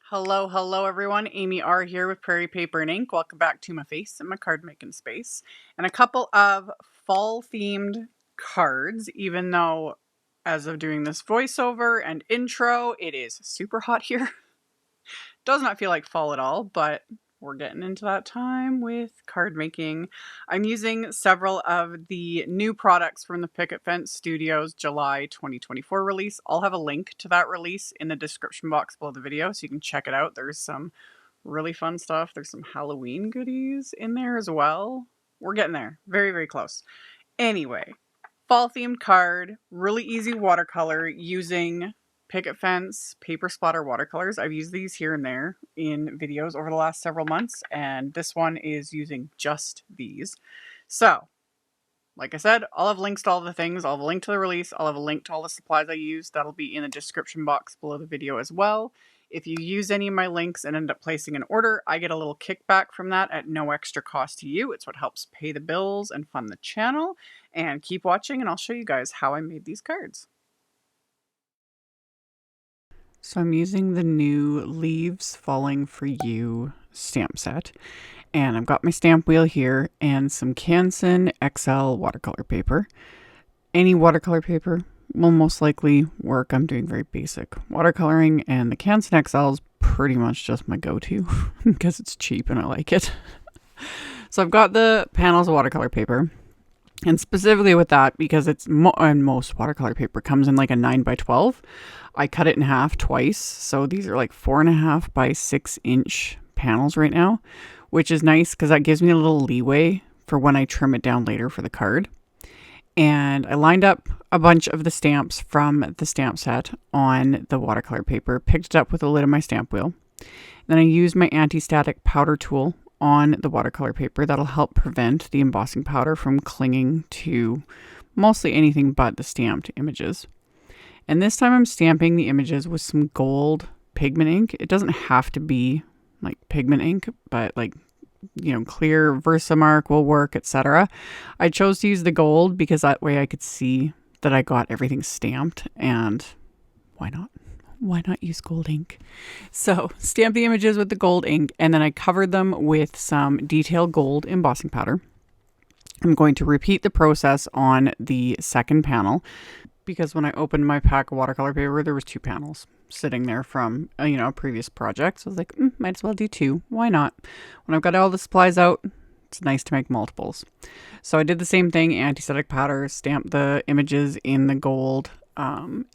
Hello everyone. AmyR here with Prairie Paper and Ink. Welcome back to my face and my card making space. And a couple of fall themed cards, even though as of doing this voiceover and intro, it is super hot here. Does not feel like fall at all, but we're getting into that time with card making. I'm using several of the new products from the Picket Studios July 2024 release. I'll have a link to that release in the description box below the video so you can check it out. There's some really fun stuff. There's some Halloween goodies in there as well. We're getting there. Very, very close. Anyway, fall themed card, really easy watercolor using Picket paper splatter watercolors. I've used these here and there in videos over the last several months, and this one is using just these. So, like I said, I'll have links to all the things. I'll have a link to the release. I'll have a link to all the supplies I used. That'll be in the description box below the video as well. If you use any of my links and end up placing an order, I get a little kickback from that at no extra cost to you. It's what helps pay the bills and fund the channel. And keep watching, and I'll show you guys how I made these cards. So I'm using the new Leaves Falling for You stamp set, and I've got my stamp wheel here and some Canson XL watercolor paper. Any watercolor paper will most likely work. I'm doing very basic watercoloring, and the Canson XL is pretty much just my go-to because it's cheap and I like it. So I've got the panels of watercolor paper. And specifically with that, because it's and most watercolor paper comes in like a 9x12, I cut it in half twice. So these are like 4.5 by 6 inch panels right now, which is nice because that gives me a little leeway for when I trim it down later for the card. And I lined up a bunch of the stamps from the stamp set on the watercolor paper, picked it up with the lid of my stamp wheel. Then I used my anti-static powder tool on the watercolor paper. That'll help prevent the embossing powder from clinging to mostly anything but the stamped images. And this time I'm stamping the images with some gold pigment ink. It doesn't have to be like pigment ink, but like, you know, clear Versamark will work, etc. I chose to use the gold because that way I could see that I got everything stamped, and why not? Why not use gold ink? So stamp the images with the gold ink, and then I covered them with some detailed gold embossing powder. I'm going to repeat the process on the second panel because when I opened my pack of watercolor paper, there was 2 panels sitting there from a previous project. So I was like, might as well do 2. Why not? When I've got all the supplies out, it's nice to make multiples. So I did the same thing, anti-static powder, stamped the images in the gold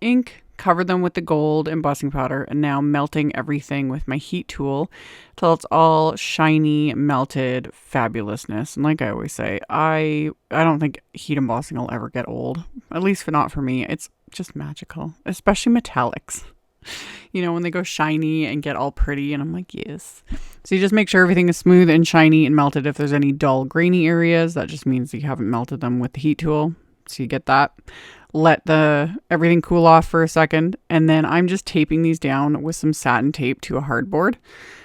ink, covered them with the gold embossing powder, and now melting everything with my heat tool till it's all shiny, melted fabulousness. And like I always say, I don't think heat embossing will ever get old, at least not for me. It's just magical, especially metallics. You know, when they go shiny and get all pretty, and I'm like, yes. So you just make sure everything is smooth and shiny and melted. If there's any dull grainy areas, that just means you haven't melted them with the heat tool. So you get that. Let everything cool off for a second, and then I'm just taping these down with some satin tape to a hardboard.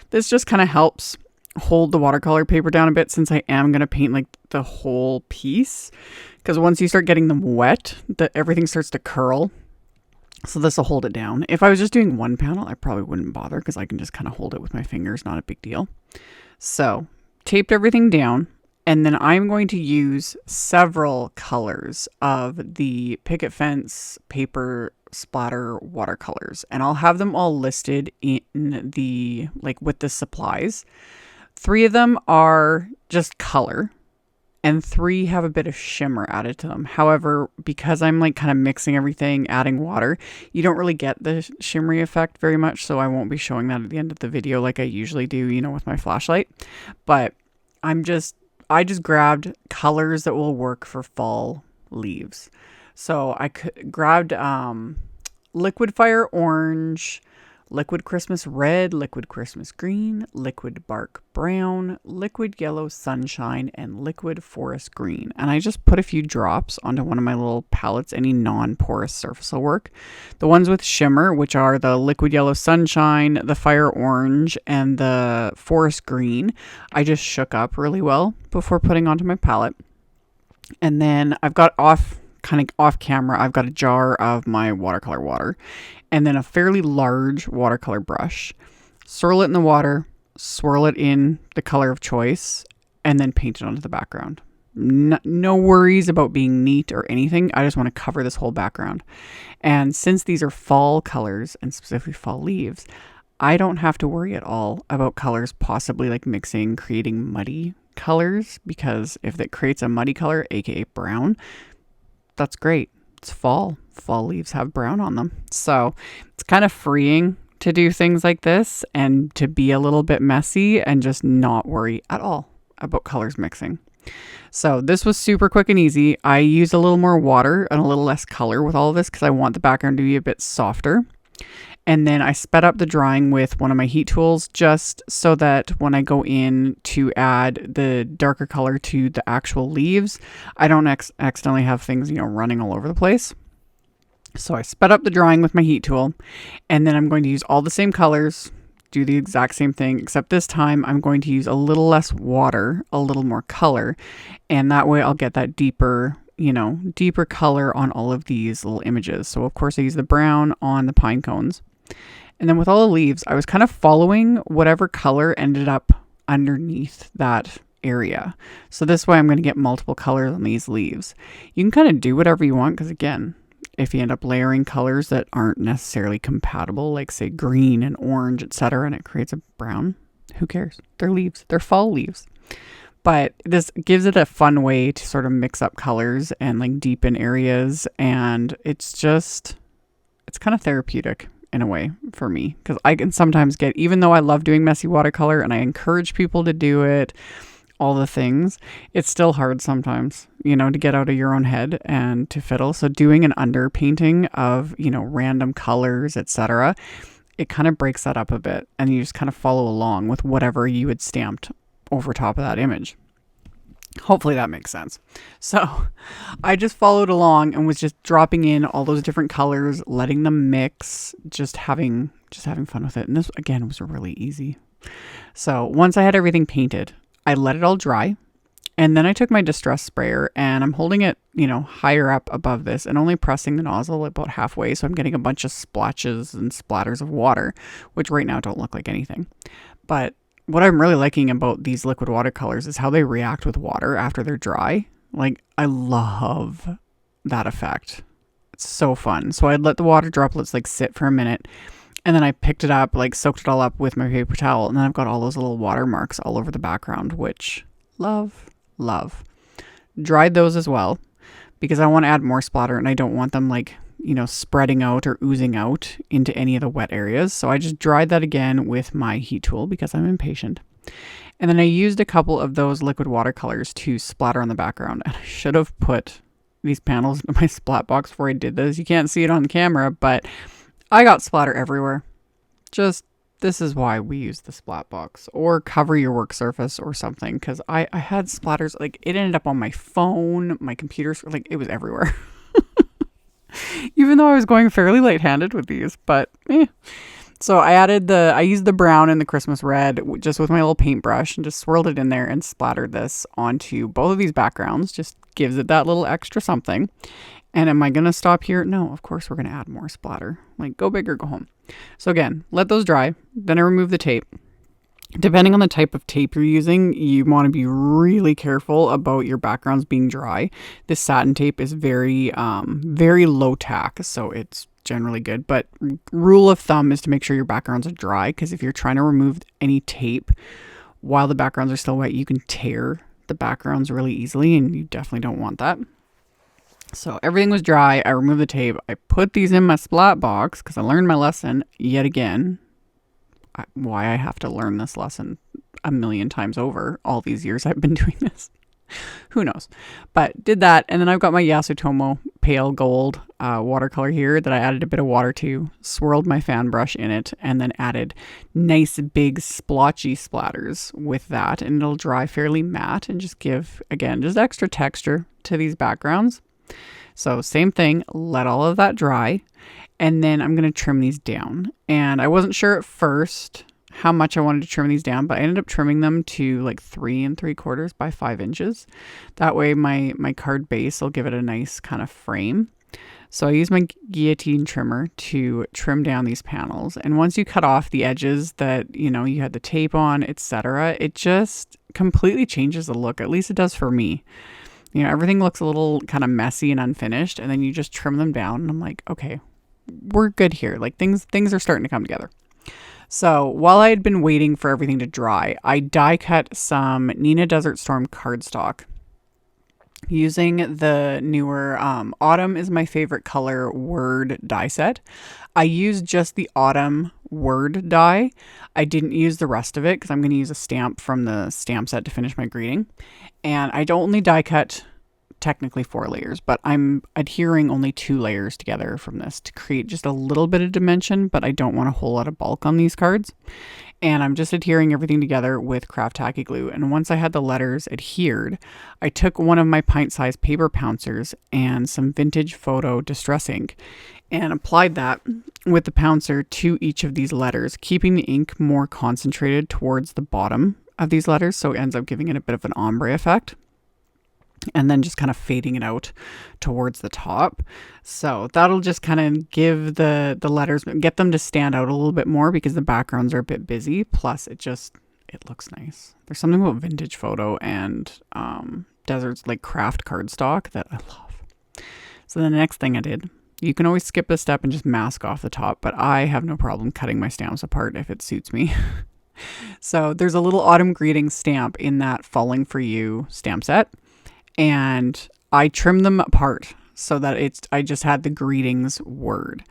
This just kind of helps hold the watercolor paper down a bit, since I am going to paint like the whole piece, because once you start getting them wet, everything starts to curl. So this will hold it down. If I was just doing one panel, I probably wouldn't bother because I can just kind of hold it with my fingers, not a big deal. So taped everything down. And then I'm going to use several colors of the Picket paper splatter watercolors. And I'll have them all listed in the, with the supplies. 3 of them are just color, and 3 have a bit of shimmer added to them. However, because I'm kind of mixing everything, adding water, you don't really get the shimmery effect very much. So I won't be showing that at the end of the video like I usually do, with my flashlight. But I just grabbed colors that will work for fall leaves. So I grabbed liquid fire orange, liquid Christmas red, liquid Christmas green, liquid bark brown, liquid yellow sunshine, and liquid forest green. And I just put a few drops onto one of my little palettes. Any non-porous surface will work. The ones with shimmer, which are the liquid yellow sunshine, the fire orange, and the forest green, I just shook up really well before putting onto my palette. And then I've got off camera, I've got a jar of my watercolor water, and then a fairly large watercolor brush. swirl it in the water, swirl it in the color of choice, and then paint it onto the background. No worries about being neat or anything. I just want to cover this whole background. And since these are fall colors and specifically fall leaves, I don't have to worry at all about colors possibly like mixing, creating muddy colors, because if it creates a muddy color, aka brown, that's great. It's fall. Fall leaves have brown on them. So it's kind of freeing to do things like this and to be a little bit messy and just not worry at all about colors mixing. So this was super quick and easy. I used a little more water and a little less color with all of this because I want the background to be a bit softer. And then I sped up the drying with one of my heat tools just so that when I go in to add the darker color to the actual leaves, I don't accidentally have things, running all over the place. So I sped up the drying with my heat tool, and then I'm going to use all the same colors, do the exact same thing, except this time I'm going to use a little less water, a little more color, and that way I'll get that deeper color on all of these little images. So of course I use the brown on the pine cones. And then with all the leaves, I was kind of following whatever color ended up underneath that area. So this way I'm going to get multiple colors on these leaves. You can kind of do whatever you want because, again, if you end up layering colors that aren't necessarily compatible, like say green and orange, etc., and it creates a brown, who cares? They're leaves. They're fall leaves. But this gives it a fun way to sort of mix up colors and like deepen areas. And it's kind of therapeutic in a way for me, because I can sometimes get, even though I love doing messy watercolor and I encourage people to do it, all the things, it's still hard sometimes, to get out of your own head and to fiddle. So doing an underpainting of, random colors, etc., it kind of breaks that up a bit, and you just kind of follow along with whatever you had stamped over top of that image. Hopefully that makes sense. So I just followed along and was just dropping in all those different colors, letting them mix, just having fun with it. And this, again, was really easy. So once I had everything painted, I let it all dry. And then I took my distress sprayer and I'm holding it, higher up above this and only pressing the nozzle about halfway. So I'm getting a bunch of splotches and splatters of water, which right now don't look like anything. But what I'm really liking about these liquid watercolors is how they react with water after they're dry. Like, I love that effect. It's so fun. So I'd let the water droplets sit for a minute, and then I picked it up, soaked it all up with my paper towel, and then I've got all those little water marks all over the background, which love. Dried those as well because I want to add more splatter and I don't want them spreading out or oozing out into any of the wet areas. So I just dried that again with my heat tool because I'm impatient. And then I used a couple of those liquid watercolors to splatter on the background. And I should have put these panels in my splat box before I did this. You can't see it on camera, but I got splatter everywhere. This is why we use the splat box, or cover your work surface or something. Because I had splatters, it ended up on my phone, my computer, it was everywhere. Even though I was going fairly light-handed with these, but So I used the brown and the Christmas red just with my little paintbrush and just swirled it in there and splattered this onto both of these backgrounds. Just gives it that little extra something. And am I going to stop here? No, of course we're going to add more splatter. Go big or go home. So again, let those dry. Then I remove the tape. Depending on the type of tape you're using, you want to be really careful about your backgrounds being dry. This satin tape is very low tack, so it's generally good. But rule of thumb is to make sure your backgrounds are dry, because if you're trying to remove any tape while the backgrounds are still wet, you can tear the backgrounds really easily, and you definitely don't want that. So everything was dry. I removed the tape. I put these in my splat box because I learned my lesson yet again. Why I have to learn this lesson a million times over all these years I've been doing this. Who knows? But did that, and then I've got my Yasutomo pale gold watercolor here that I added a bit of water to, swirled my fan brush in it, and then added nice big splotchy splatters with that, and it'll dry fairly matte and just give, again, just extra texture to these backgrounds. So same thing, let all of that dry, and then I'm going to trim these down. And I wasn't sure at first how much I wanted to trim these down, but I ended up trimming them to 3 3/4 by 5 inches. That way my card base will give it a nice kind of frame. So I use my guillotine trimmer to trim down these panels. And once you cut off the edges that, you had the tape on, etc., it just completely changes the look. At least it does for me. Everything looks a little kind of messy and unfinished, and then you just trim them down and I'm like, okay, we're good here. Like things are starting to come together. So while I had been waiting for everything to dry, I die cut some Nina Desert Storm cardstock using the newer Autumn is my favorite color word die set. I used just the Autumn word die. I didn't use the rest of it because I'm going to use a stamp from the stamp set to finish my greeting. And I don't only die cut technically 4 layers, but I'm adhering only 2 layers together from this to create just a little bit of dimension, but I don't want a whole lot of bulk on these cards. And I'm just adhering everything together with craft tacky glue. And once I had the letters adhered, I took one of my pint-sized paper pouncers and some vintage photo distress ink and applied that with the pouncer to each of these letters, keeping the ink more concentrated towards the bottom of these letters, so it ends up giving it a bit of an ombre effect. And then just kind of fading it out towards the top. So that'll just kind of give the letters, get them to stand out a little bit more because the backgrounds are a bit busy. Plus it looks nice. There's something about vintage photo and deserts like craft cardstock that I love. So the next thing I did, you can always skip a step and just mask off the top, but I have no problem cutting my stamps apart if it suits me. So there's a little autumn greeting stamp in that Falling For You stamp set. And I trimmed them apart so that I just had the greetings word.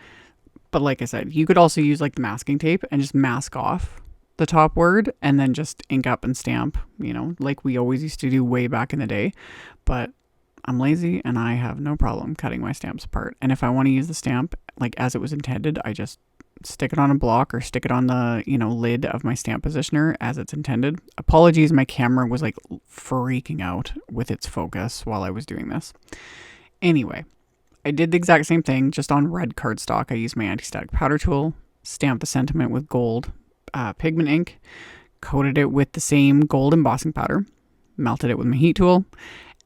But like I said, you could also use like the masking tape and just mask off the top word and then just ink up and stamp, like we always used to do way back in the day. But I'm lazy and I have no problem cutting my stamps apart. And if I want to use the stamp like as it was intended, I just stick it on a block or stick it on the, lid of my stamp positioner as it's intended. Apologies, my camera was like freaking out with its focus while I was doing this. Anyway, I did the exact same thing, just on red cardstock. I used my anti-static powder tool, stamped the sentiment with gold pigment ink, coated it with the same gold embossing powder, melted it with my heat tool,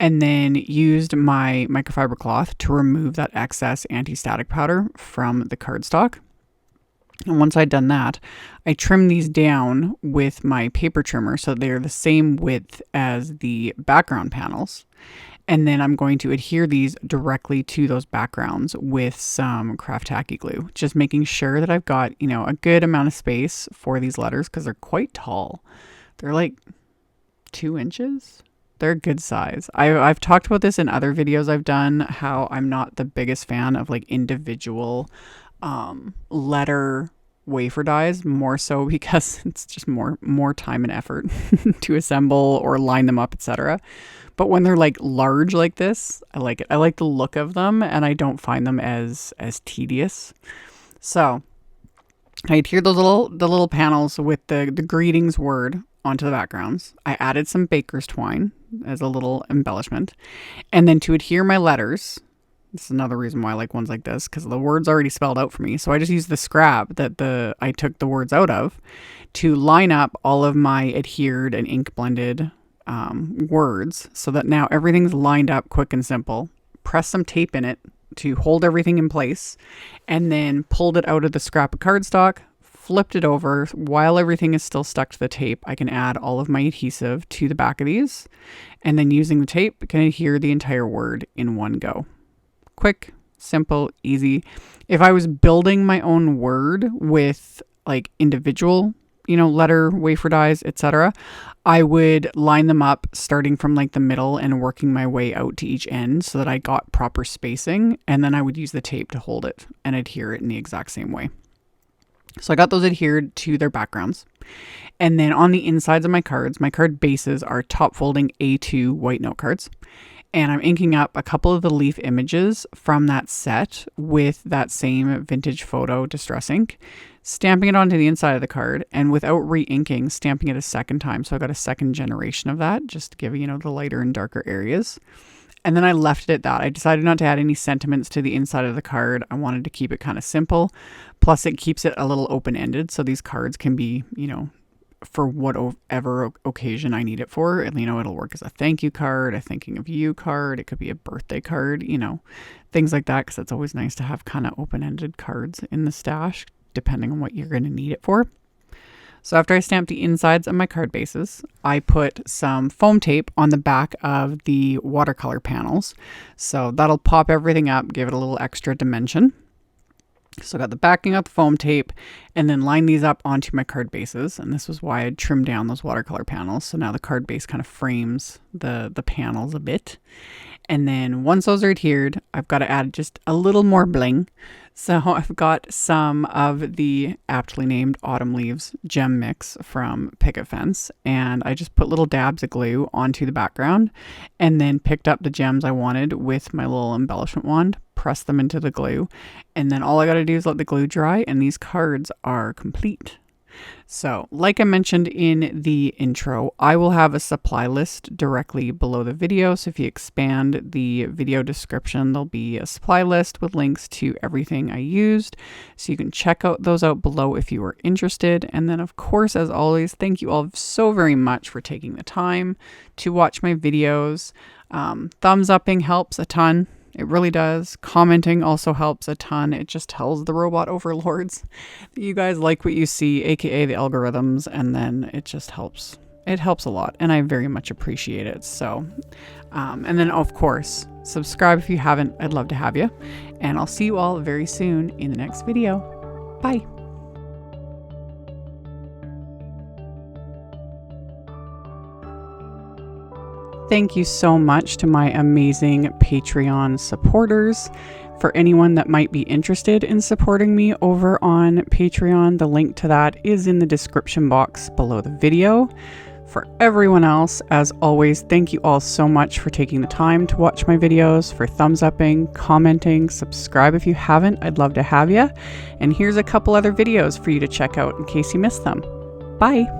and then used my microfiber cloth to remove that excess anti-static powder from the cardstock. And once I'd done that, I trimmed these down with my paper trimmer so they're the same width as the background panels. And then I'm going to adhere these directly to those backgrounds with some craft tacky glue, just making sure that I've got, a good amount of space for these letters because they're quite tall. They're like 2 inches. They're a good size. I've talked about this in other videos I've done, how I'm not the biggest fan of like individual letter wafer dies, more so because it's just more time and effort to assemble or line them up, etc. But when they're like large like this, I like it. I like the look of them and I don't find them as tedious. So I adhered the little panels with the greetings word onto the backgrounds. I added some baker's twine as a little embellishment. And then to adhere my letters, this is another reason why I like ones like this, because the word's already spelled out for me. So I just used the scrap that I took the words out of to line up all of my adhered and ink blended words so that now everything's lined up quick and simple. Press some tape in it to hold everything in place and then pulled it out of the scrap of cardstock, flipped it over. While everything is still stuck to the tape, I can add all of my adhesive to the back of these and then using the tape can adhere the entire word in one go. Quick, simple, easy. If I was building my own word with like individual, letter wafer dies, etc., I would line them up starting from like the middle and working my way out to each end so that I got proper spacing. And then I would use the tape to hold it and adhere it in the exact same way. So I got those adhered to their backgrounds. And then on the insides of my cards, my card bases are top folding A2 white note cards. And I'm inking up a couple of the leaf images from that set with that same vintage photo distress ink, stamping it onto the inside of the card, and without re-inking, stamping it a second time. So I got a second generation of that, just to give, the lighter and darker areas. And then I left it at that. I decided not to add any sentiments to the inside of the card. I wanted to keep it kind of simple. Plus it keeps it a little open-ended. So these cards can be, for whatever occasion I need it for. And, it'll work as a thank you card, a thinking of you card. It could be a birthday card, things like that. Because it's always nice to have kind of open-ended cards in the stash, depending on what you're going to need it for. So after I stamped the insides of my card bases, I put some foam tape on the back of the watercolor panels. So that'll pop everything up, give it a little extra dimension. So I got the backing of the foam tape and then lined these up onto my card bases. And this was why I trimmed down those watercolor panels. So now the card base kind of frames the panels a bit. And then once those are adhered, I've got to add just a little more bling. So I've got some of the aptly named Autumn Leaves Gem mix from Picket Fence, and I just put little dabs of glue onto the background and then picked up the gems I wanted with my little embellishment wand, pressed them into the glue, and then all I got to do is let the glue dry and these cards are complete. So, like I mentioned in the intro, I will have a supply list directly below the video. So if you expand the video description, there'll be a supply list with links to everything I used. So you can check those out below if you are interested. And then, of course, as always, thank you all so very much for taking the time to watch my videos. Thumbs upping helps a ton. It really does. Commenting also helps a ton. It just tells the robot overlords that you guys like what you see, aka the algorithms, and then it just helps. It helps a lot, and I very much appreciate it. So, and then of course, subscribe if you haven't. I'd love to have you, and I'll see you all very soon in the next video. Bye. Thank you so much to my amazing Patreon supporters. For anyone that might be interested in supporting me over on Patreon, the link to that is in the description box below the video. For everyone else, as always, thank you all so much for taking the time to watch my videos, for thumbs upping, commenting, subscribe if you haven't. I'd love to have you. And here's a couple other videos for you to check out in case you missed them. Bye.